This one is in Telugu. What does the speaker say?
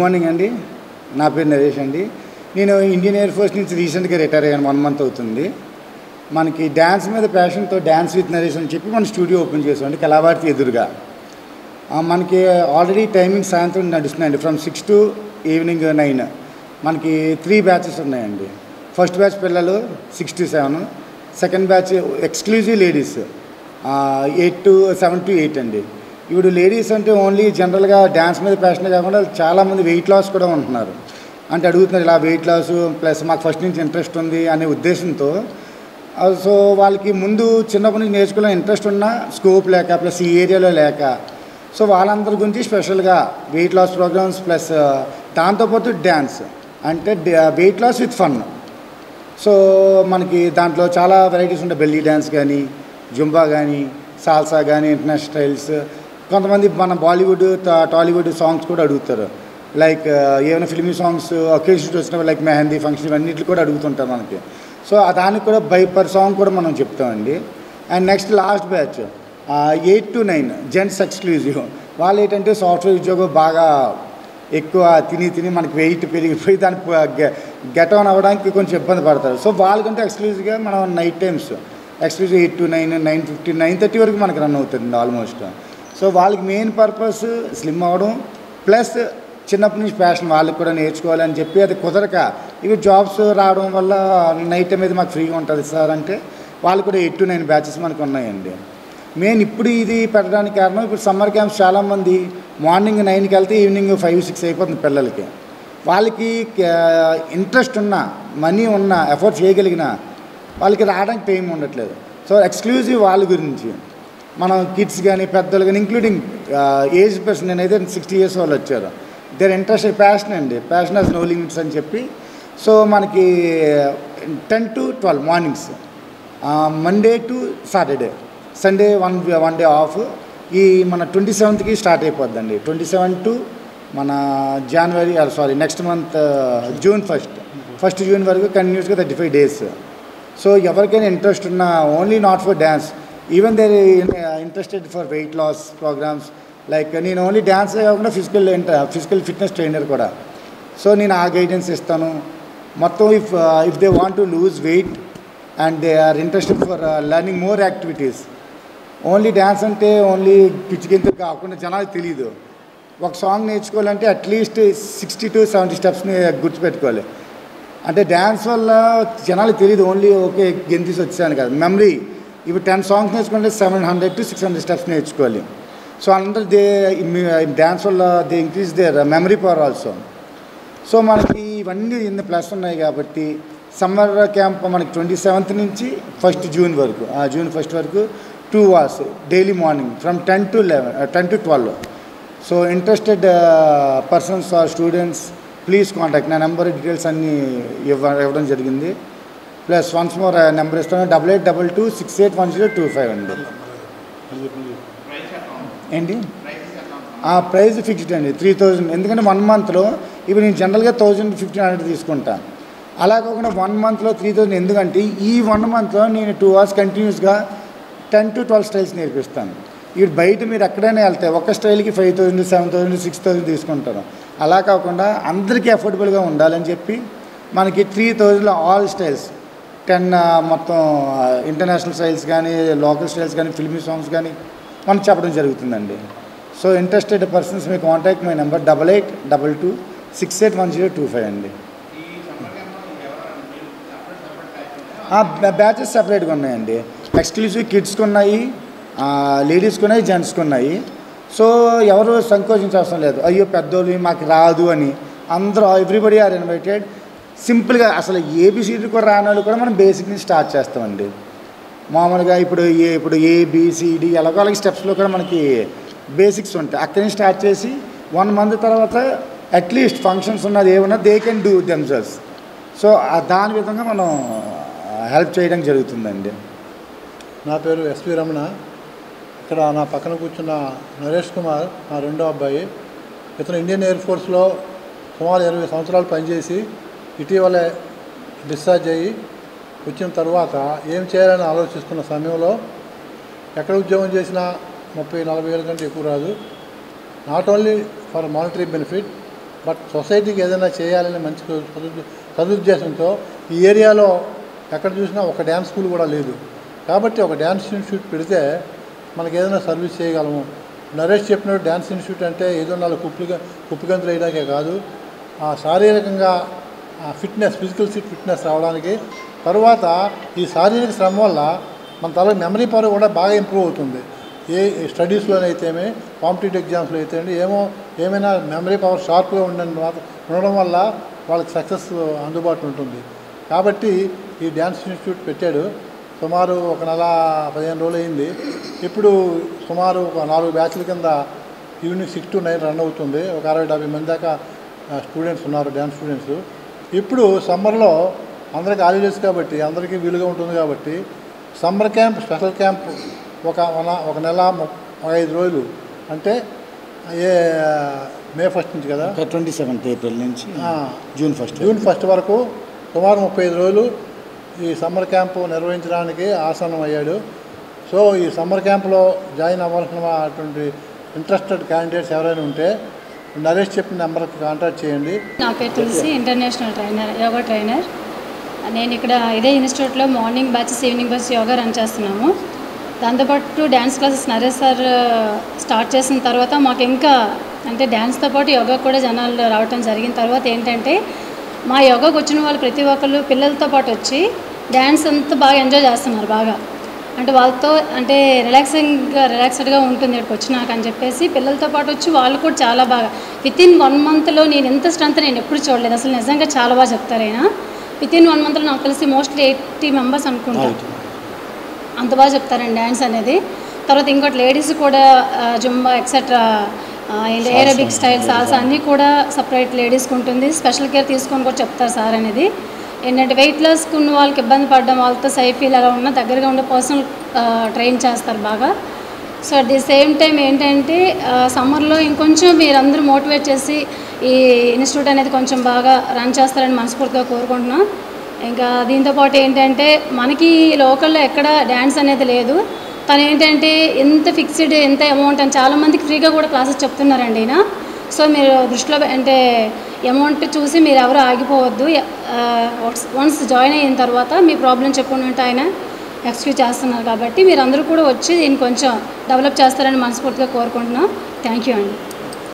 మార్నింగ్ అండి. నా పేరు నరేష్ అండి. నేను ఇండియన్ ఎయిర్ ఫోర్స్ నుంచి రీసెంట్గా రిటైర్ అయ్యాను. 1 మంత్ అవుతుంది. మనకి డ్యాన్స్ మీద ప్యాషన్తో డ్యాన్స్ విత్ నరేష్ అని చెప్పి మన స్టూడియో ఓపెన్ చేసామండి కళాభారతి ఎదురుగా. మనకి ఆల్రెడీ టైమింగ్ సాయంత్రం నడుస్తున్నాయండి. From 6 to evening 9. మనకి 3 బ్యాచెస్ ఉన్నాయండి. ఫస్ట్ బ్యాచ్ పిల్లలు 6 to 7, second batch exclusive ladies 7 to 8 అండి. ఇప్పుడు లేడీస్ అంటే ఓన్లీ జనరల్గా డ్యాన్స్ మీద ప్యాషన్ కాకుండా చాలామంది వెయిట్ లాస్ కూడా ఉంటున్నారు. అంటే అడుగుతున్నారు ఇలా వెయిట్ లాస్ ప్లస్ మాకు ఫస్ట్ నుంచి ఇంట్రెస్ట్ ఉంది అనే ఉద్దేశంతో. సో వాళ్ళకి ముందు చిన్నప్పటి నుంచి నేర్చుకోవాలని ఇంట్రెస్ట్ ఉన్నా స్కోప్ లేక ప్లస్ ఈ ఏరియాలో లేక సో వాళ్ళందరి గురించి స్పెషల్గా వెయిట్ లాస్ ప్రోగ్రామ్స్ ప్లస్ దాంతోపాటు డ్యాన్స్ అంటే weight loss with fun. So మనకి దాంట్లో చాలా వెరైటీస్ ఉంటాయి. బెల్లీ డ్యాన్స్ కానీ, జుంబా కానీ, సాల్సా కానీ, ఇంటర్నేషనల్ స్టైల్స్. కొంతమంది మన బాలీవుడ్ టాలీవుడ్ సాంగ్స్ కూడా అడుగుతారు. లైక్ ఏమైనా ఫిల్మీ సాంగ్స్ ఒకేషన్స్ వచ్చినప్పుడు లైక్ మెహందీ ఫంక్షన్ ఇవన్నిటి కూడా అడుగుతుంటారు మనకి. సో దానికి కూడా బై పర్ సాంగ్ కూడా మనం చెప్తామండి. And next last batch 8 to 9 gents exclusive. వాళ్ళు ఏంటంటే సాఫ్ట్వేర్ ఉద్యోగం బాగా ఎక్కువ తిని మనకి వెయిట్ పెరిగిపోయి దానికి గెట్ ఆన్ అవ్వడానికి కొంచెం ఇబ్బంది పడతారు. సో వాళ్ళకంటే ఎక్స్క్లూజివ్గా మనం నైట్ టైమ్స్ ఎక్స్క్లూజివ్ 8 to 9, 9:15, 9:30 వరకు మనకి రన్ అవుతుంది ఆల్మోస్ట్. సో వాళ్ళకి మెయిన్ పర్పస్ స్లిమ్ అవ్వడం ప్లస్ చిన్నప్పటి నుంచి ప్యాషన్ వాళ్ళకి కూడా నేర్చుకోవాలని చెప్పి అది కుదరక ఇవి జాబ్స్ రావడం వల్ల నైట్ టైం అయితే మాకు ఫ్రీగా ఉంటుంది సార్ అంటే వాళ్ళు కూడా 8 to 9 బ్యాచెస్ మనకు ఉన్నాయండి. మెయిన్ ఇప్పుడు ఇది పెట్టడానికి కారణం ఇప్పుడు సమ్మర్ క్యాంప్స్ చాలామంది మార్నింగ్ 9కి వెళ్తే ఈవినింగ్ 5, 6 అయిపోతుంది పిల్లలకి. వాళ్ళకి ఇంట్రెస్ట్ ఉన్నా మనీ ఉన్నా ఎఫర్ట్ చేయగలిగిన వాళ్ళకి రావడానికి టైం ఉండట్లేదు. సో ఎక్స్క్లూజివ్ వాళ్ళ గురించి మనం కిడ్స్ కానీ పెద్దలు కానీ ఇంక్లూడింగ్ ఏజ్ పర్సన్ నేనైతే 60 years వాళ్ళు వచ్చారు. దేర్ ఇంట్రెస్ట్ ప్యాషన్ అండి. ప్యాషన్ హాస్ నో లిమిట్స్ అని చెప్పి. సో మనకి 10 to 12 mornings, Monday to Saturday, Sunday one day off. ఈ మన 27th స్టార్ట్ అయిపోద్దండి. 27 to మన జనవరి next month June 1st June వరకు కంటిన్యూస్గా 35 days. సో ఎవరికైనా ఇంట్రెస్ట్ ఉన్నా only not for dance, even they interested for weight loss programmes like నేను ఓన్లీ డ్యాన్సే కాకుండా ఫిజికల్ ఫిట్నెస్ ట్రైనర్ కూడా. సో నేను ఆ గైడెన్స్ ఇస్తాను మొత్తం. If they want to lose weight and they are interested for learning more activities. Only dance అంటే ఓన్లీ పిచ్చికింత కాకుండా జనాలకు తెలియదు. ఒక సాంగ్ నేర్చుకోవాలంటే అట్లీస్ట్ 60 to 70 స్టెప్స్ని గుర్తుపెట్టుకోవాలి. అంటే డ్యాన్స్ వల్ల జనాలకు తెలియదు ఓన్లీ ఓకే గెంతీసి వచ్చాను కదా. మెమరీ ఇప్పుడు 10 songs నేర్చుకుంటే 700 to 600 స్టెప్స్ నేర్చుకోవాలి. సో అందరూ డ్యాన్స్ వల్ల they increase their memory power also. So మనకి ఇవన్నీ ఇన్ని ప్లస్ ఉన్నాయి కాబట్టి సమ్మర్ క్యాంప్ మనకి 27th నుంచి 1st June వరకు, June 1st వరకు 2 hours daily morning from 10 to 12. So interested persons are students please contact. నా నెంబర్ డీటెయిల్స్ అన్నీ ఇవ్వడం జరిగింది. ప్లస్ వన్స్ మోర్ నెంబర్ ఇస్తాను 8822681025 అండి. ఏంటి ప్రైస్ ఫిక్స్డ్ అండి 3000. ఎందుకంటే 1 monthలో ఇప్పుడు నేను జనరల్గా 1500 తీసుకుంటాను. అలా కాకుండా 1 monthలో 3000. ఎందుకంటే ఈ 1 monthలో నేను 2 hours కంటిన్యూస్గా 10 to 12 స్టైల్స్ నేర్పిస్తాను. ఇప్పుడు బయట మీరు ఎక్కడైనా వెళ్తే ఒక స్టైల్కి 5000, 7000, 6000 తీసుకుంటారు. అలా కాకుండా అందరికీ అఫోర్డబుల్గా ఉండాలని చెప్పి మనకి 3000లో ఆల్ స్టైల్స్ 10 మొత్తం ఇంటర్నేషనల్ స్టైల్స్ కానీ లోకల్ స్టైల్స్ కానీ ఫిల్మీ సాంగ్స్ కానీ మనం చెప్పడం జరుగుతుందండి. So interested persons me contact my number 8822681025 అండి. బ్యాచెస్ సపరేట్గా ఉన్నాయండి. ఎక్స్క్లూజివ్ కిడ్స్కి ఉన్నాయి, లేడీస్కి ఉన్నాయి, జెంట్స్కి ఉన్నాయి. సో ఎవరు సంకోచించాల్సిన లేదు అయ్యో పెద్దోళ్ళు మాకు రాదు అని. అందరూ ఎవ్రీబడి ఆర్ ఇన్వైటెడ్. సింపుల్గా అసలు ఏబిసిడి కూడా రాని వాళ్ళు కూడా మనం బేసిక్ నుంచి స్టార్ట్ చేస్తామండి. మామూలుగా ఇప్పుడు ABCD ఎలాగో అలాగే స్టెప్స్లో కూడా మనకి బేసిక్స్ ఉంటాయి. అక్కడి నుంచి స్టార్ట్ చేసి 1 month తర్వాత అట్లీస్ట్ ఫంక్షన్స్ ఉన్నది ఏమన్నా they can do themselves. So దాని విధంగా మనం హెల్ప్ చేయడం జరుగుతుందండి. నా పేరు SV రమణ. ఇక్కడ నా పక్కన కూర్చున్న నరేష్ కుమార్ నా రెండో అబ్బాయి. ఇతను ఇండియన్ ఎయిర్ ఫోర్స్లో సుమారు 20 సంవత్సరాలు పనిచేసి ఇటీవలే డిశ్చార్జ్ అయ్యి వచ్చిన తర్వాత ఏం చేయాలని ఆలోచిస్తున్న సమయంలో ఎక్కడ ఉద్యోగం చేసినా 30-40 వేల కంటే ఎక్కువ రాదు. Not only for monetary benefit but సొసైటీకి ఏదైనా చేయాలని మంచి సదుద్దేశంతో ఈ ఏరియాలో ఎక్కడ చూసినా ఒక డ్యాన్స్ స్కూల్ కూడా లేదు. కాబట్టి ఒక డ్యాన్స్ ఇన్స్టిట్యూట్ పెడితే మనకి ఏదైనా సర్వీస్ చేయగలము. నరేష్ చెప్పినట్టు డ్యాన్స్ ఇన్స్టిట్యూట్ అంటే ఏదో 4 కుప్పిగంతులు వేయడానికే కాదు, శారీరకంగా ఫిట్నెస్, ఫిజికల్ ఫిట్నెస్ రావడానికి, తర్వాత ఈ శారీరక శ్రమ వల్ల మన తల మెమరీ పవర్ కూడా బాగా ఇంప్రూవ్ అవుతుంది. ఏ స్టడీస్లోనైతేమే, కాంపిటేటివ్ ఎగ్జామ్స్లో అయితే ఏమైనా మెమరీ పవర్ షార్ప్గా ఉండడం వల్ల వాళ్ళకి సక్సెస్ అందుబాటులో ఉంటుంది. కాబట్టి ఈ డ్యాన్స్ ఇన్స్టిట్యూట్ పెట్టాడు. సుమారు ఒక నెల 15 రోజులు అయింది. ఇప్పుడు సుమారు ఒక 4 బ్యాచ్ల కింద ఈవినింగ్ 6 to 9 రన్ అవుతుంది. ఒక 60-70 మంది దాకా స్టూడెంట్స్ ఉన్నారు, డ్యాన్స్ స్టూడెంట్స్. ఇప్పుడు సమ్మర్లో అందరికీ హాలిడేస్ కాబట్టి అందరికీ వీలుగా ఉంటుంది కాబట్టి సమ్మర్ క్యాంప్, స్పెషల్ క్యాంప్ ఒక నెల 5 రోజులు, అంటే మే 1 నుంచి కదా, 27th ఏప్రిల్ నుంచి జూన్ 1 వరకు సుమారు 35 రోజులు ఈ సమ్మర్ క్యాంపు నిర్వహించడానికి ఆసనం అయ్యాడు. సో ఈ సమ్మర్ క్యాంపులో జాయిన్ అవ్వాల్సినటువంటి ఇంట్రెస్టెడ్ క్యాండిడేట్స్ ఎవరైనా ఉంటే నరేష్ చెప్పిన నెంబర్కి కాంటాక్ట్ చేయండి. నా పేరు తులసి, ఇంటర్నేషనల్ యోగా ట్రైనర్. నేను ఇక్కడ ఇదే ఇన్స్టిట్యూట్లో morning batches, evening batches yoga run చేస్తున్నాము. దాంతోపాటు dance classes Naresh sir start చేసిన తర్వాత మాకు ఇంకా అంటే డ్యాన్స్తో పాటు యోగా కూడా జనాలు రావటం జరిగిన తర్వాత ఏంటంటే మా యోగాకు వచ్చిన వాళ్ళు ప్రతి ఒక్కళ్ళు పిల్లలతో పాటు వచ్చి డ్యాన్స్ అంతా బాగా ఎంజాయ్ చేస్తున్నారు. బాగా అంటే వాళ్ళతో అంటే రిలాక్స్డ్గా ఉంటుంది ఇక్కడికి వచ్చినాక అని చెప్పేసి పిల్లలతో పాటు వచ్చి వాళ్ళు కూడా చాలా బాగా వితిన్ 1 monthలో నేను ఎంత స్ట్రెంత్ నేను ఎప్పుడు చూడలేదు. అసలు నిజంగా చాలా బాగా చెప్తారు ఆయన. వితిన్ 1 monthలో నాకు తెలిసి మోస్ట్లీ 80 మెంబర్స్ అనుకుంటారు, అంత బాగా చెప్తారండి డ్యాన్స్ అనేది. తర్వాత ఇంకోటి లేడీస్ కూడా Zumba etcetera, aerobic style, salsa అన్నీ కూడా సపరేట్ లేడీస్కి ఉంటుంది. స్పెషల్ కేర్ తీసుకొని కూడా చెప్తారు సార్ అనేది. ఏంటంటే వెయిట్ లాస్కి ఉన్న వాళ్ళకి ఇబ్బంది పడడం, వాళ్ళతో సైఫీల్ అలా ఉన్న దగ్గరగా ఉండే పర్సనల్ ట్రైన్ చేస్తారు బాగా. So at the same time ఏంటంటే సమ్మర్లో ఇంకొంచెం మీరందరూ మోటివేట్ చేసి ఈ ఇన్స్టిట్యూట్ అనేది కొంచెం బాగా రన్ చేస్తారని మనస్ఫూర్తిగా కోరుకుంటున్నాం. ఇంకా దీంతోపాటు ఏంటంటే మనకి లోకల్లో ఎక్కడ డ్యాన్స్ అనేది లేదు. తను ఏంటంటే ఎంత ఫిక్స్డ్, ఎంత అమౌంట్ అని చాలామందికి ఫ్రీగా కూడా క్లాసెస్ చెప్తున్నారండి ఈయన. సో మీరు దృష్టిలో అంటే అమౌంట్ చూసి మీరు ఎవరు ఆగిపోవద్దు. వన్స్ జాయిన్ అయిన తర్వాత మీ ప్రాబ్లం చెప్పుకుంటే ఆయన ఎక్స్క్యూజ్ చేస్తున్నారు. కాబట్టి మీరు అందరూ కూడా వచ్చి దీన్ని కొంచెం డెవలప్ చేస్తారని మనస్ఫూర్తిగా కోరుకుంటున్నాం. థ్యాంక్ యూ అండి.